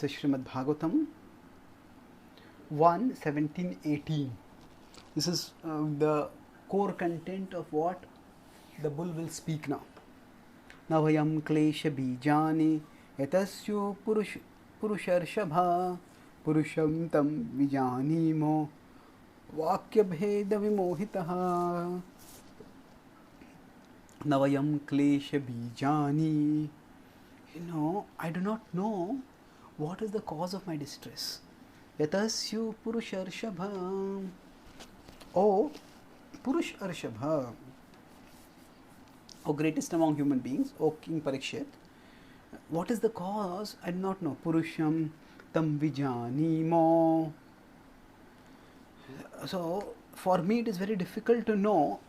So Srimad Bhagavatam 1, 17, 18. This is the core content of what the bull will speak now. Navayam klesha bijani yatasyo purusharshabha purusham tam vijanimo vakya bheda vimohitaha. Navayam klesha bijani. I do not know what is the cause of my distress. Yatasyu purusharshabha. Oh, Purush Arshabha, O greatest among human beings, O King Parikshit, what is the cause? I do not know. Purusham tam vijanimo. So, for me it is very difficult to know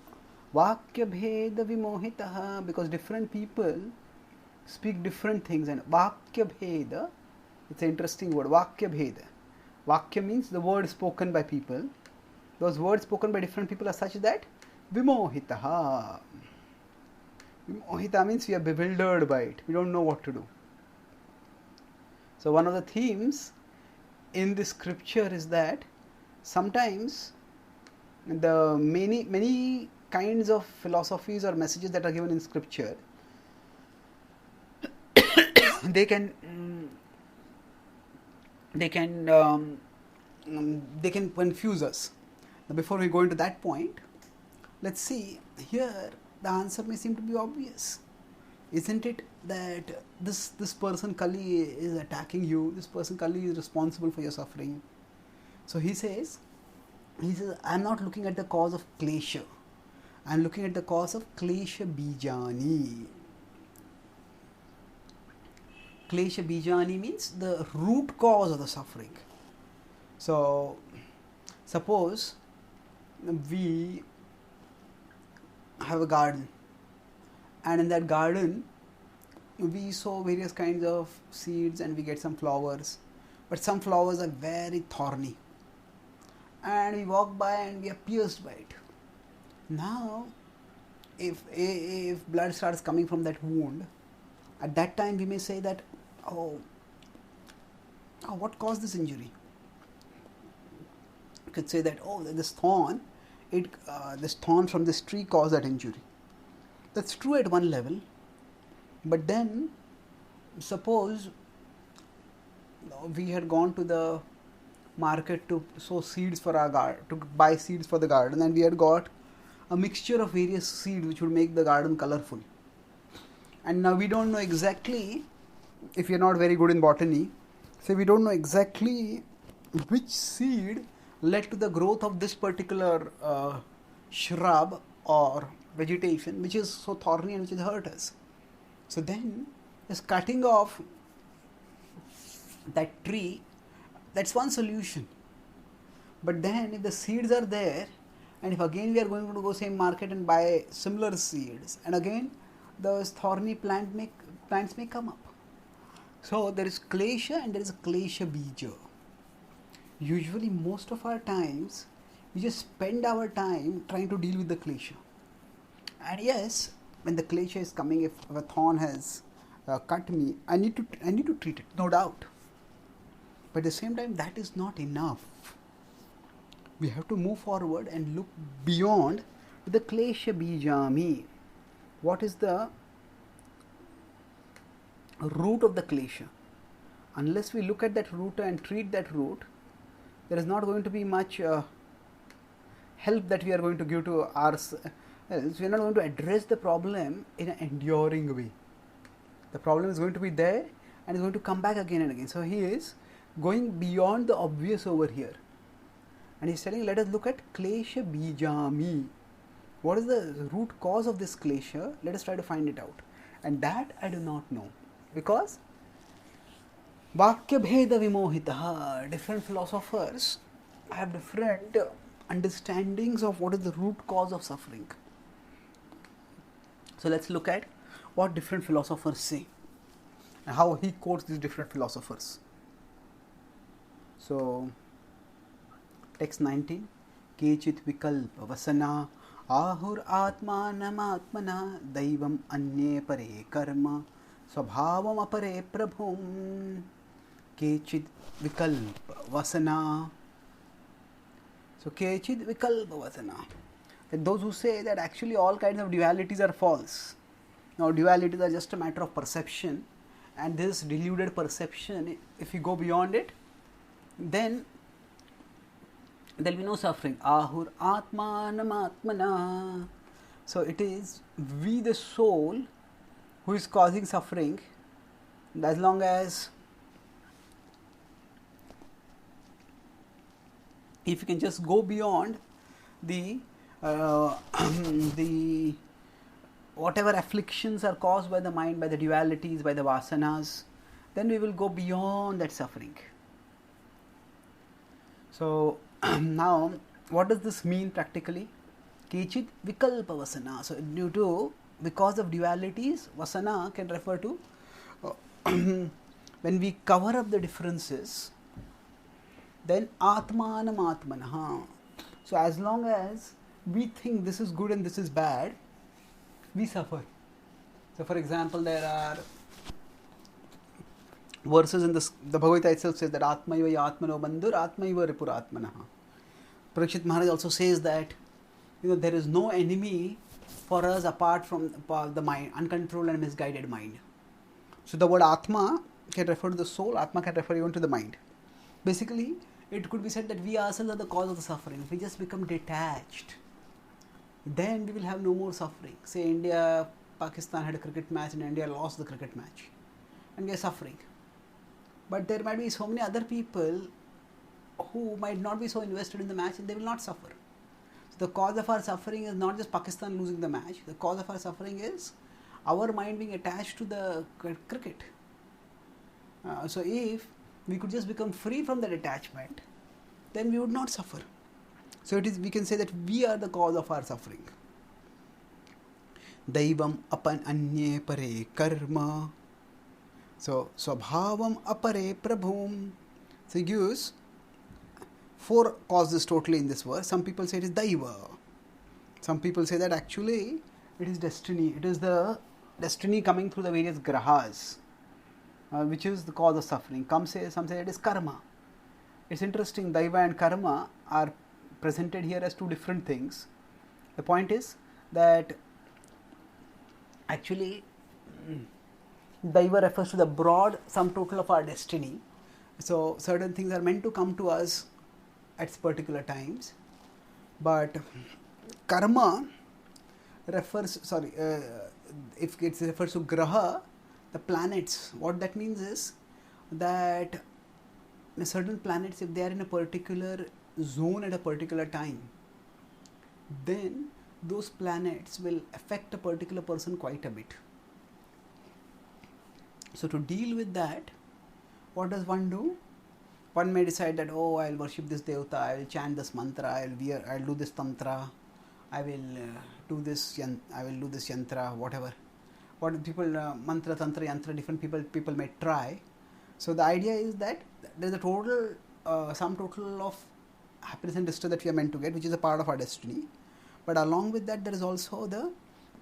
Vakya bheda vimohitaha, because different people speak different things, and Vakya bheda, it's an interesting word, Vakya bheda. Vakya means the word spoken by people. Those words spoken by different people are such that vimohitaha. Vimohita means we are bewildered by it. We don't know what to do. So one of the themes in this scripture is that sometimes the many kinds of philosophies or messages that are given in scripture, they can confuse us. Before we go into that point, let's see, here the answer may seem to be obvious. Isn't it that this person Kali is attacking you, this person Kali is responsible for your suffering? So he says, I am not looking at the cause of klesha, I am looking at the cause of klesha bijani. Klesha bijani means the root cause of the suffering. So suppose we have a garden, and in that garden we sow various kinds of seeds and we get some flowers, but some flowers are very thorny and we walk by and we are pierced by it. Now if blood starts coming from that wound, at that time we may say that, oh what caused this injury? You could say that, this thorn from this tree caused that injury. That's true at one level, but then suppose we had gone to the market to sow seeds for our garden, to buy seeds for the garden, and we had got a mixture of various seeds which would make the garden colorful. And now we don't know exactly, if we are not very good in botany, so we don't know exactly which seed led to the growth of this particular shrub or vegetation which is so thorny and which has hurt us. So then just cutting off that tree, that's one solution. But then if the seeds are there, and if again we are going to go same market and buy similar seeds, and again those thorny plants may come up. So there is klesha and there is klesha bija. Usually most of our times we just spend our time trying to deal with the klesha. And yes, when the klesha is coming, if a thorn has cut me, I need to treat it, no doubt. But at the same time, that is not enough. We have to move forward and look beyond the klesha bijami. What is the root of the klesha? Unless we look at that root and treat that root, there is not going to be much help that we are going to give to ourselves. We are not going to address the problem in an enduring way. The problem is going to be there and is going to come back again and again. So he is going beyond the obvious over here. And he is telling, let us look at klesha bijami. What is the root cause of this klesha? Let us try to find it out. And that I do not know. Because Vakya bheda vimohitaha, different philosophers have different understandings of what is the root cause of suffering. So let's look at what different philosophers say and how he quotes these different philosophers. So text 19, Kechit vikalpa vasana ahur atmanam atmana daivam anye pare karma swabhavam apare prabhum Kechid vikalpa vasana. So Kechid vikalpa vasana. That those who say that actually all kinds of dualities are false. Now dualities are just a matter of perception, and this deluded perception, if you go beyond it, then there will be no suffering. Ahur atmanam atmana. So it is we, the soul, who is causing suffering. As long as if you can just go beyond the the whatever afflictions are caused by the mind, by the dualities, by the vasanas, then we will go beyond that suffering. So now, what does this mean practically? Kechid vikalpa vasana. So due to, because of dualities, vasana can refer to when we cover up the differences, then atmanam atmanaha. So as long as we think this is good and this is bad, we suffer. So for example, there are verses in the Bhagavatam itself says that Atmaiva Atmano Bandhur Atmaiva Ripuratmanaha. Parikshit Maharaj also says that there is no enemy for us apart from the mind, uncontrolled and misguided mind. So the word Atma can refer to the soul, Atma can refer even to the mind. Basically, it could be said that we ourselves are the cause of the suffering. If we just become detached, then we will have no more suffering. Say India, Pakistan had a cricket match and India lost the cricket match, and we are suffering. But there might be so many other people who might not be so invested in the match and they will not suffer. So the cause of our suffering is not just Pakistan losing the match. The cause of our suffering is our mind being attached to the cricket. So if we could just become free from that attachment, then we would not suffer. So it is, we can say that we are the cause of our suffering. Daivam apan anye pare karma. So swabhavam apare prabhum. So he gives 4 causes totally in this verse. Some people say it is daiva. Some people say that actually it is destiny. It is the destiny coming through the various grahas, which is the cause of suffering. Some say it is karma. It's interesting, daiva and karma are presented here as 2 different things. The point is that actually daiva refers to the broad sum total of our destiny. So certain things are meant to come to us at particular times, but karma refers, if it refers to graha, the planets, what that means is that certain planets, if they are in a particular zone at a particular time, then those planets will affect a particular person quite a bit. So to deal with that, what does one do? One may decide that, oh, I will worship this devata, I will chant this mantra, I will do this tantra, I will do this yantra, whatever. What people mantra, tantra, yantra, different people may try. So the idea is that there is a total sum total of happiness and distress that we are meant to get, which is a part of our destiny. But along with that, there is also the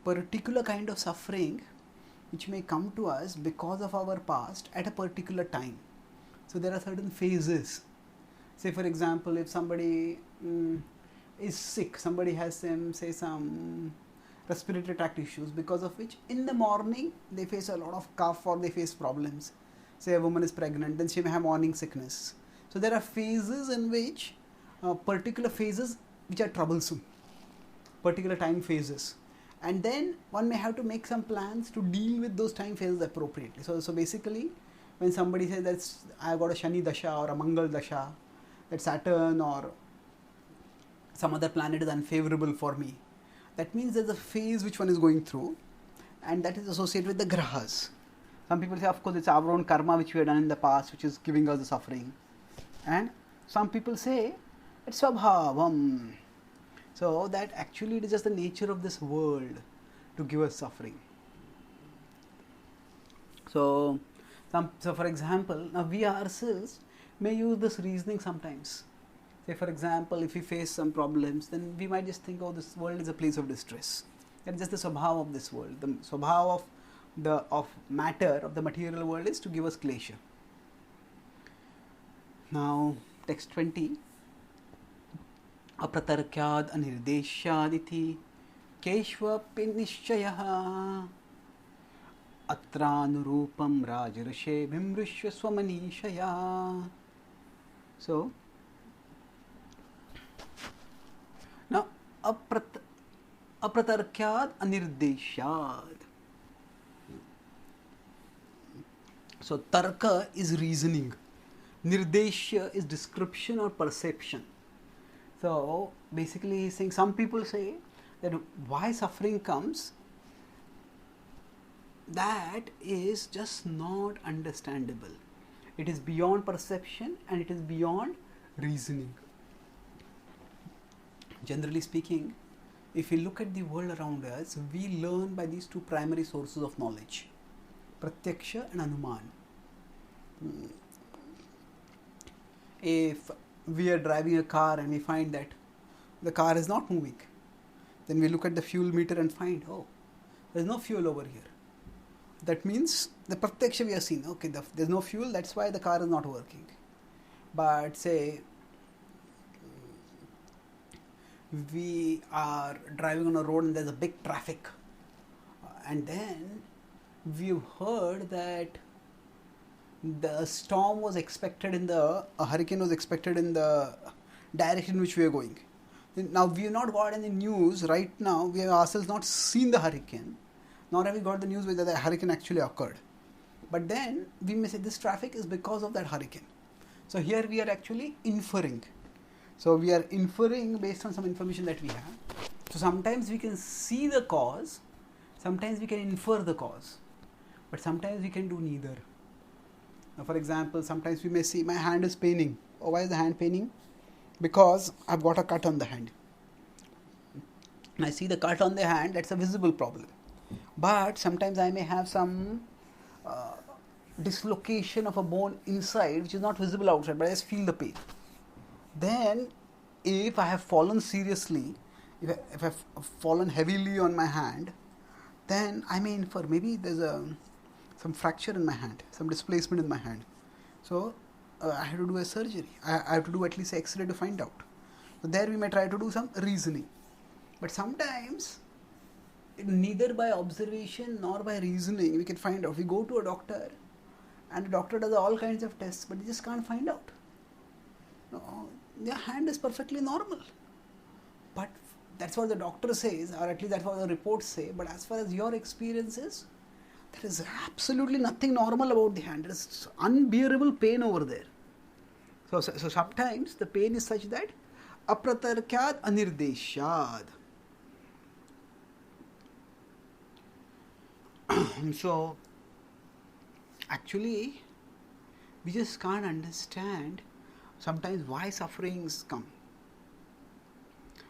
particular kind of suffering which may come to us because of our past at a particular time. So there are certain phases. Say for example, if somebody is sick, somebody has some respiratory tract issues, because of which in the morning they face a lot of cough or they face problems. Say a woman is pregnant, then she may have morning sickness. So there are phases in which particular phases which are troublesome, particular time phases, and then one may have to make some plans to deal with those time phases appropriately. So basically, when somebody says that I got a Shani Dasha or a Mangal Dasha, that Saturn or some other planet is unfavorable for me, that means there's a phase which one is going through, and that is associated with the grahas. Some people say, of course, it's our own karma which we have done in the past which is giving us the suffering, and some people say it's svabhavam. So that actually it is just the nature of this world to give us suffering. So for example, now we ourselves may use this reasoning sometimes. Say for example, if we face some problems, then we might just think, oh, this world is a place of distress. That's just the swabhava of this world. The swabhava of matter, of the material world, is to give us klesha. Now, text 20. Apratarkyad anirdeshyaditi keshvapi nishchayaha atranurupam rajarashe bhimrishya swamanishaya. So, now apratarkyad anirdeshyad. So, tarka is reasoning. Nirdeshya is description or perception. So, basically he's saying, some people say that why suffering comes, that is just not understandable. It is beyond perception and it is beyond reasoning. Generally speaking, if we look at the world around us, we learn by these two primary sources of knowledge, Pratyaksha and Anuman. If we are driving a car and we find that the car is not moving, then we look at the fuel meter and find, oh, there is no fuel over here. That means the Pratyaksha we have seen, okay, there is no fuel, that's why the car is not working. But say we are driving on a road and there is a big traffic, and then we've heard that the storm was expected a hurricane was expected in the direction in which we are going. Now, we have not got any news right now, we have ourselves not seen the hurricane, nor have we got the news whether the hurricane actually occurred. But then we may say this traffic is because of that hurricane. So here we are actually inferring. So we are inferring based on some information that we have. So sometimes we can see the cause, sometimes we can infer the cause, but sometimes we can do neither. Now, for example, sometimes we may see my hand is paining. Oh, why is the hand paining? Because I've got a cut on the hand. And I see the cut on the hand, that's a visible problem. But sometimes I may have some dislocation of a bone inside which is not visible outside, but I just feel the pain. Then, if I have fallen seriously, if I've fallen heavily on my hand, then I may infer maybe there's some fracture in my hand, some displacement in my hand. So, I have to do a surgery. I have to do at least an X-ray to find out. So, there we may try to do some reasoning. But sometimes, neither by observation nor by reasoning we can find out. We go to a doctor and the doctor does all kinds of tests, but he just can't find out. No, your hand is perfectly normal. But that's what the doctor says, or at least that's what the reports say. But as far as your experience is, there is absolutely nothing normal about the hand. There is unbearable pain over there. So sometimes the pain is such that apratarkyad anirdeshyad. So actually we just can't understand sometimes why sufferings come.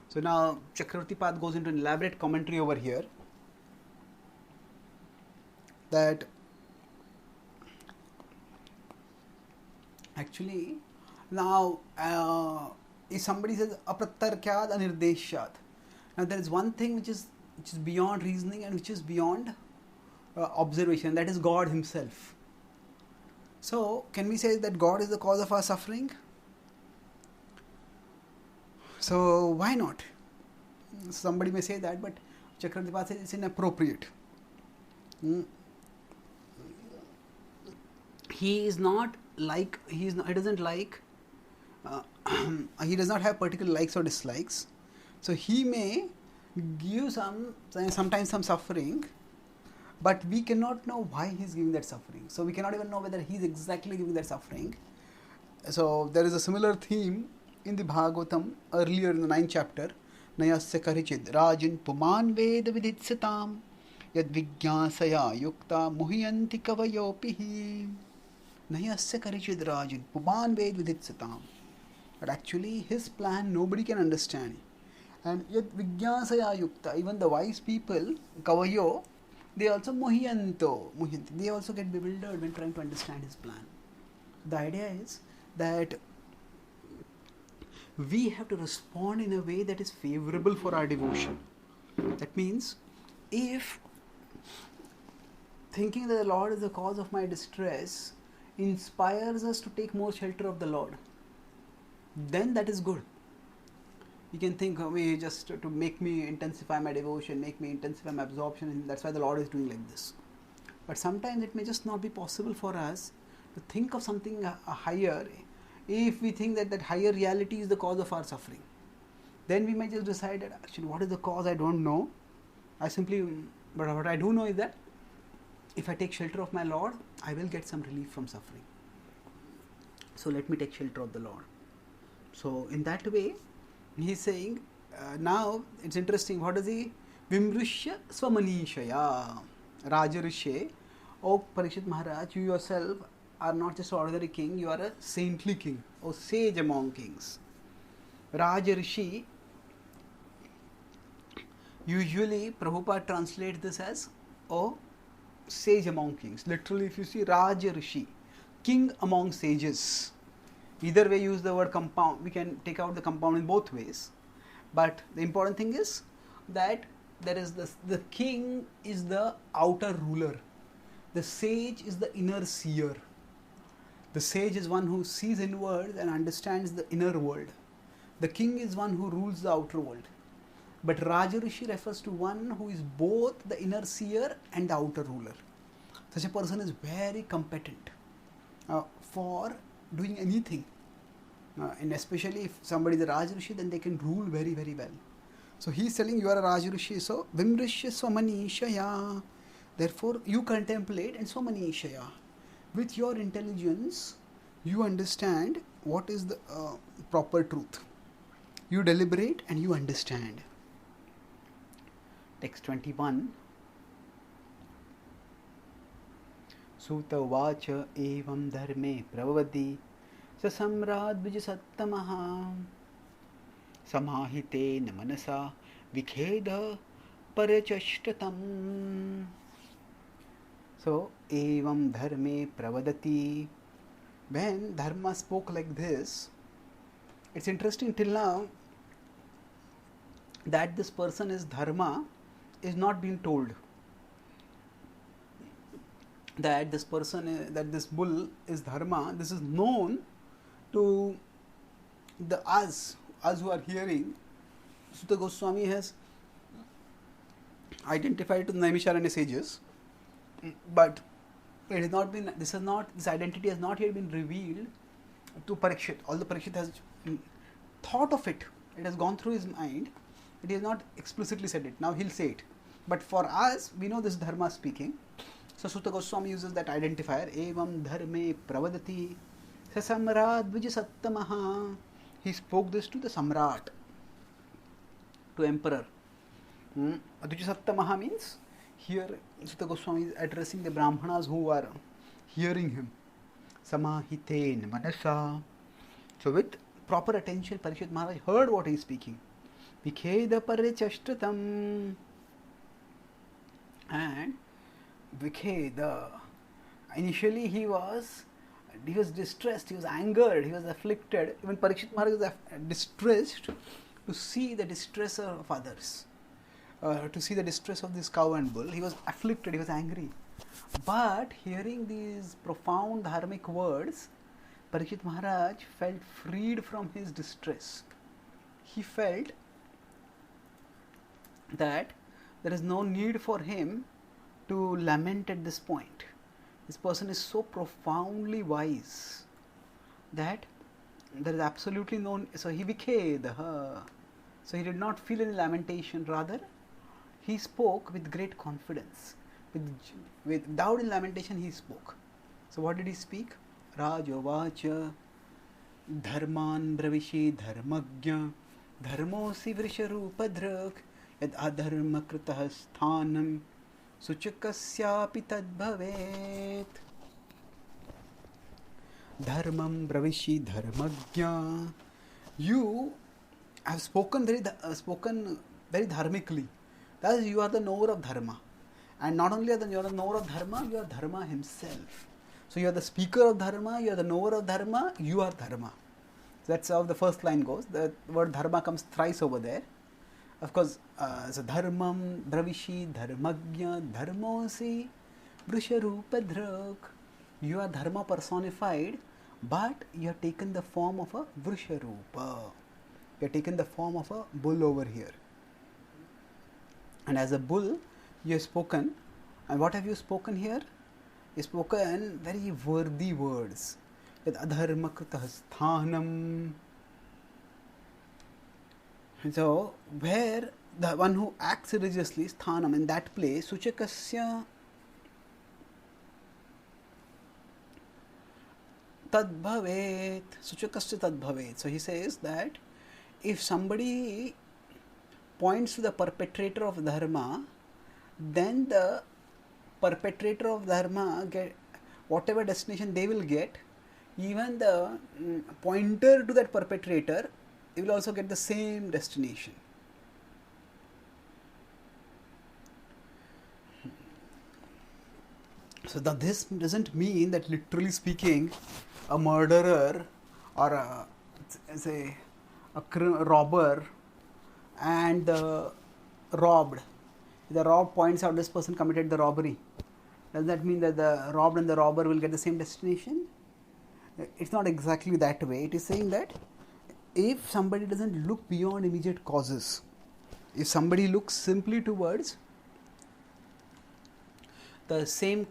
So now Chakravarti Path goes into an elaborate commentary over here, that actually now if somebody says apratarkyad anirdeshyat, now there is one thing which is beyond reasoning and which is beyond observation, that is God himself. So can we say that God is the cause of our suffering? So why not? Somebody may say that, but Chakravarti Path says it's inappropriate. He does not have particular likes or dislikes. So he may give sometimes some suffering, but we cannot know why he is giving that suffering. So we cannot even know whether he is exactly giving that suffering. So there is a similar theme in the Bhagavatam earlier in the 9th chapter. Nayasya karichid rajin puman veda viditsatam yad vigyasaya yukta muhyanti kavayopihi. Nayasya karichid rajin puman veda viditsatam. But actually his plan nobody can understand. And yad vigyasaya yukta, even the wise people, kavayo, they also muhyanti, they also get bewildered when trying to understand his plan. The idea is that we have to respond in a way that is favorable for our devotion. That means, if thinking that the Lord is the cause of my distress inspires us to take more shelter of the Lord, then that is good. You can think, just to make me intensify my devotion, make me intensify my absorption, and that's why the Lord is doing like this. But sometimes it may just not be possible for us to think of something higher if we think that that higher reality is the cause of our suffering. Then we may just decide that actually what is the cause, I don't know. But what I do know is that if I take shelter of my Lord, I will get some relief from suffering. So let me take shelter of the Lord. So in that way, he is saying, now it's interesting, what is he? Vimrushya swamanishaya Rajarishye. O Parikshit Maharaj, you yourself are not just an ordinary king, you are a saintly king, or sage among kings. Rajarishi, usually Prabhupada translates this as sage among kings. Literally, if you see Rajarishi, king among sages. Either way, use the word compound. We can take out the compound in both ways. But the important thing is that there is the king is the outer ruler. The sage is the inner seer. The sage is one who sees inward and understands the inner world. The king is one who rules the outer world. But Rajarishi refers to one who is both the inner seer and the outer ruler. Such a person is very competent for doing anything. And especially if somebody is a Rajarishi, then they can rule very, very well. So he is telling you are a Rajarishi, so Vimrishya Swamanishaya. Therefore, you contemplate and Swamanishaya. With your intelligence, you understand what is the proper truth. You deliberate and you understand. Text 21. Suta vacha evam dharme pravavati sasamrad vijasatamaha samahite namanasa vikheda parachashtatam. So, evam dharme pravadati. When Dharma spoke like this, it's interesting till now that this person is Dharma is not being told. That this person, that this bull is Dharma, this is known to the us who are hearing. Sutta Goswami has identified to the Naimisharanya sages, but it has not been. This identity has not yet been revealed to Parikshit. Although Parikshit has thought of it, it has gone through his mind. It is not explicitly said it. Now he'll say it. But for us, we know this is Dharma speaking. So Sutta Goswami uses that identifier. Evam dharme pravadati sasamrad vijasattamaha. He spoke this to the Samrat, to emperor. Vijasattamaha means, here Sutta Goswami is addressing the Brahmanas who are hearing him. Samahiten manasa. So with proper attention, Parikshit Maharaj heard what he is speaking. Vikheda parachashtatam. And Vikheda, initially he was distressed, he was angered, he was afflicted. Even Parikshit Maharaj was distressed to see the distress of others, to see the distress of this cow and bull. He was afflicted, he was angry. But hearing these profound dharmic words, Parikshit Maharaj felt freed from his distress. He felt that there is no need for him to lament at this point. This person is so profoundly wise that there is absolutely no. So he vikheda. So he did not feel any lamentation. Rather, he spoke with great confidence. Without any lamentation, he spoke. So what did he speak? Rajovacha dharman bravishi dharmagya dharmosi vrisharupadrak yad adharma kritah sthanam suchakasyapi tadbhavet. Dharmam bravishi dharmagya. You have spoken very dharmically. That is, you are the knower of dharma. And not only are you are the knower of dharma, you are dharma himself. So you are the speaker of dharma, you are the knower of dharma, you are dharma. So that's how the first line goes. The word dharma comes thrice over there. Of course, so dharmam bravishi dharmagya dharmosi vrisharupadrak. You are dharma personified but you have taken the form of a Vrusharupa. You have taken the form of a bull over here. And as a bull, you have spoken. And what have you spoken here? You have spoken very worthy words. With adharma kritah sthanam. So, where the one who acts religiously, sthanam, in that place, suchakasya tadbhavet, suchakasya tadbhavet. So, he says that if somebody points to the perpetrator of dharma, then the perpetrator of dharma get whatever destination they will get, even the pointer to that perpetrator, he will also get the same destination. So this doesn't mean that literally speaking, a murderer or a robber and the robbed, the robbed points out this person committed the robbery. Does that mean that the robbed and the robber will get the same destination? It's not exactly that way. It is saying that if somebody doesn't look beyond immediate causes, if somebody looks simply towards the same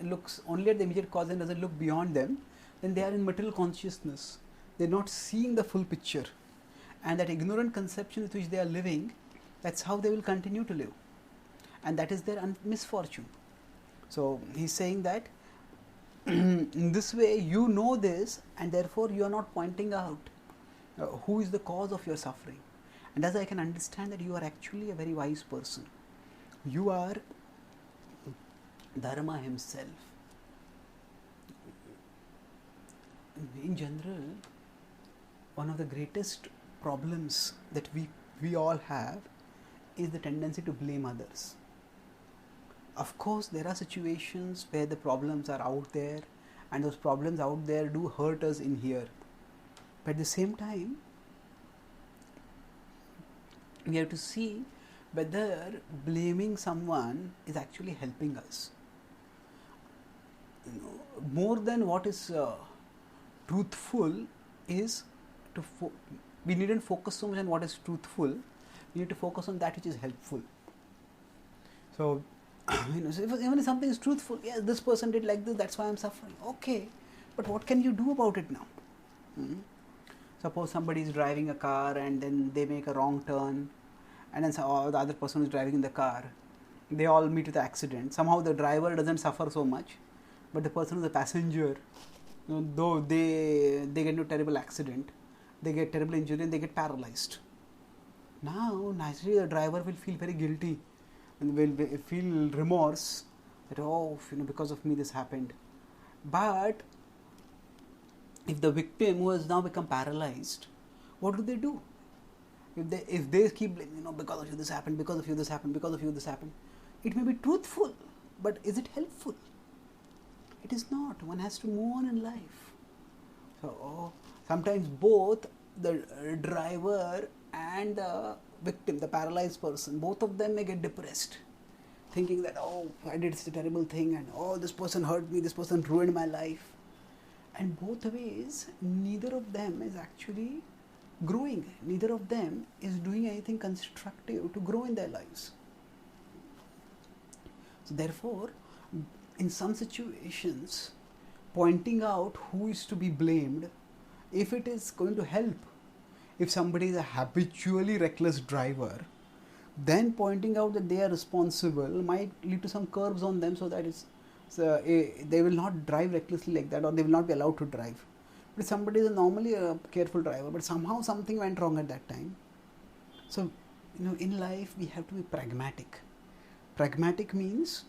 looks only at the immediate cause and doesn't look beyond them, then they are in material consciousness. They are not seeing the full picture, and that ignorant conception with which they are living, that's how they will continue to live, and that is their misfortune. So he's saying that in this way you know this, and therefore you are not pointing out who is the cause of your suffering. And as I can understand that you are actually a very wise person. You are Dharma himself. In general, one of the greatest problems that we all have is the tendency to blame others. Of course, there are situations where the problems are out there, and those problems out there do hurt us in here. But at the same time, we have to see whether blaming someone is actually helping us. More than what is truthful is we needn't focus so much on what is truthful. We need to focus on that which is helpful. So, even if something is truthful, yes, this person did like this, that's why I'm suffering. Okay, but what can you do about it now? Suppose somebody is driving a car and then they make a wrong turn, and then the other person who is driving in the car, they all meet with an accident. Somehow the driver doesn't suffer so much, but the person who's a passenger, though they get into a terrible accident, they get terrible injury and they get paralyzed. Now, naturally, the driver will feel very guilty and will feel remorse that, because of me this happened. But if the victim who has now become paralyzed, what do? If they keep blaming, because of you this happened, because of you this happened, because of you this happened, it may be truthful, but is it helpful? It is not. One has to move on in life. So sometimes both the driver and the victim, the paralyzed person, both of them may get depressed, thinking that, I did such a terrible thing, and this person hurt me, this person ruined my life. And both ways, neither of them is actually growing. Neither of them is doing anything constructive to grow in their lives. So therefore, in some situations, pointing out who is to be blamed, if it is going to help, if somebody is a habitually reckless driver, then pointing out that they are responsible might lead to some curbs on them, so that they will not drive recklessly like that, or they will not be allowed to drive. But if somebody is normally a careful driver, but somehow something went wrong at that time. So, in life we have to be pragmatic. Pragmatic means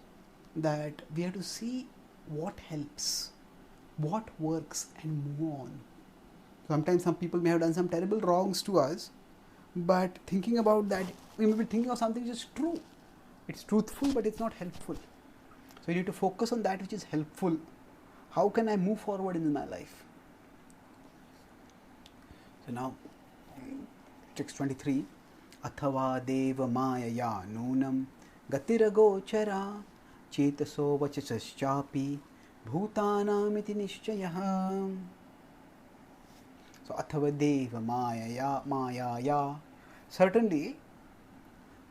that we have to see what helps, what works, and move on. Sometimes some people may have done some terrible wrongs to us, but thinking about that, we may be thinking of something which is true. It's truthful, but it's not helpful. So you need to focus on that which is helpful. How can I move forward in my life? So now, text 23, Athava deva mayaya nunam gatiragochara chetaso vachasaschapi Bhutanamiti nishchayah. So, athava deva mayaya. Certainly,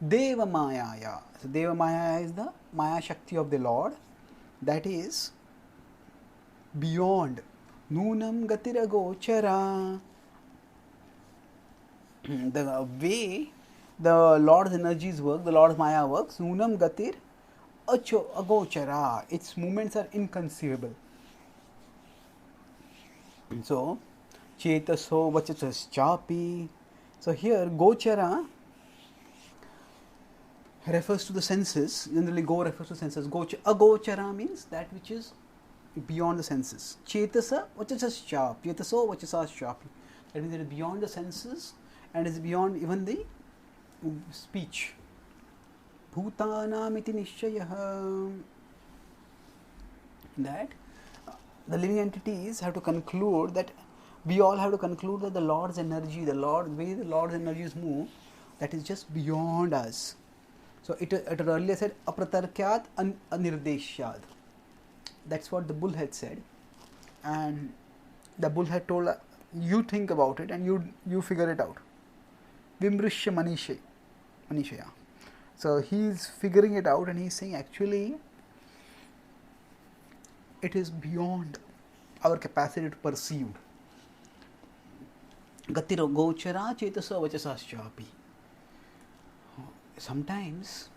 deva mayaya. So, deva mayaya is the maya shakti of the Lord, that is beyond. Nunam gatiragochara. The way the Lord's energies work, the Lord's maya works, nunam gatir agochara. Its movements are inconceivable. So, chetaso vachasaschapi. So, here gochara refers to the senses. Generally, go refers to senses. Agochara means that which is beyond the senses. Chetasa vachasaschapi. Chetaso vachasaschapi. That means it is beyond the senses and is beyond even the speech. Bhutanamiti nishchayah. That the living entities have to conclude that we all have to conclude that the Lord's energy, the way the Lord's energies move, that is just beyond us. So it earlier said apratarkyat anirdeshyad. That's what the bull had said, and the bull had told you think about it and you figure it out. Vimrishya manishaya. So he's figuring it out and he's saying actually it is beyond our capacity to perceive. Gatiro gochara chetasa vachasaschapi. Sometimes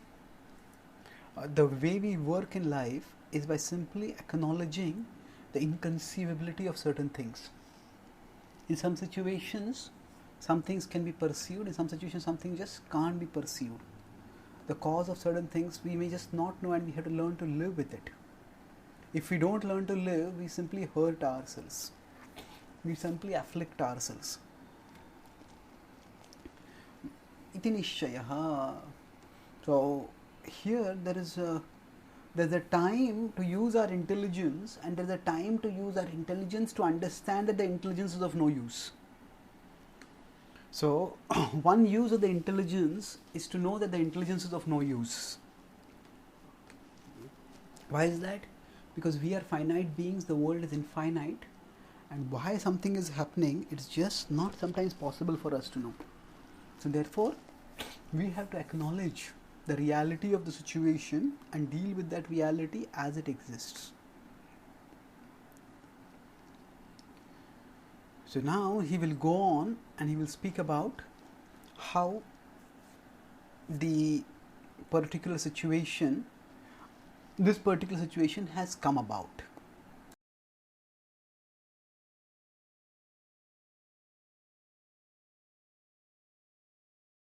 the way we work in life is by simply acknowledging the inconceivability of certain things. In some situations, some things can be perceived. In some situations, something just can't be perceived. The cause of certain things we may just not know, and we have to learn to live with it. If we don't learn to live, we simply hurt ourselves. We simply afflict ourselves. Iti nishchayah. So here there's a time to use our intelligence, and there's a time to use our intelligence to understand that the intelligence is of no use. So one use of the intelligence is to know that the intelligence is of no use. Why is that? Because we are finite beings, the world is infinite, and why something is happening, it's just not sometimes possible for us to know. So therefore, we have to acknowledge the reality of the situation and deal with that reality as it exists. So now he will go on and he will speak about how this particular situation has come about.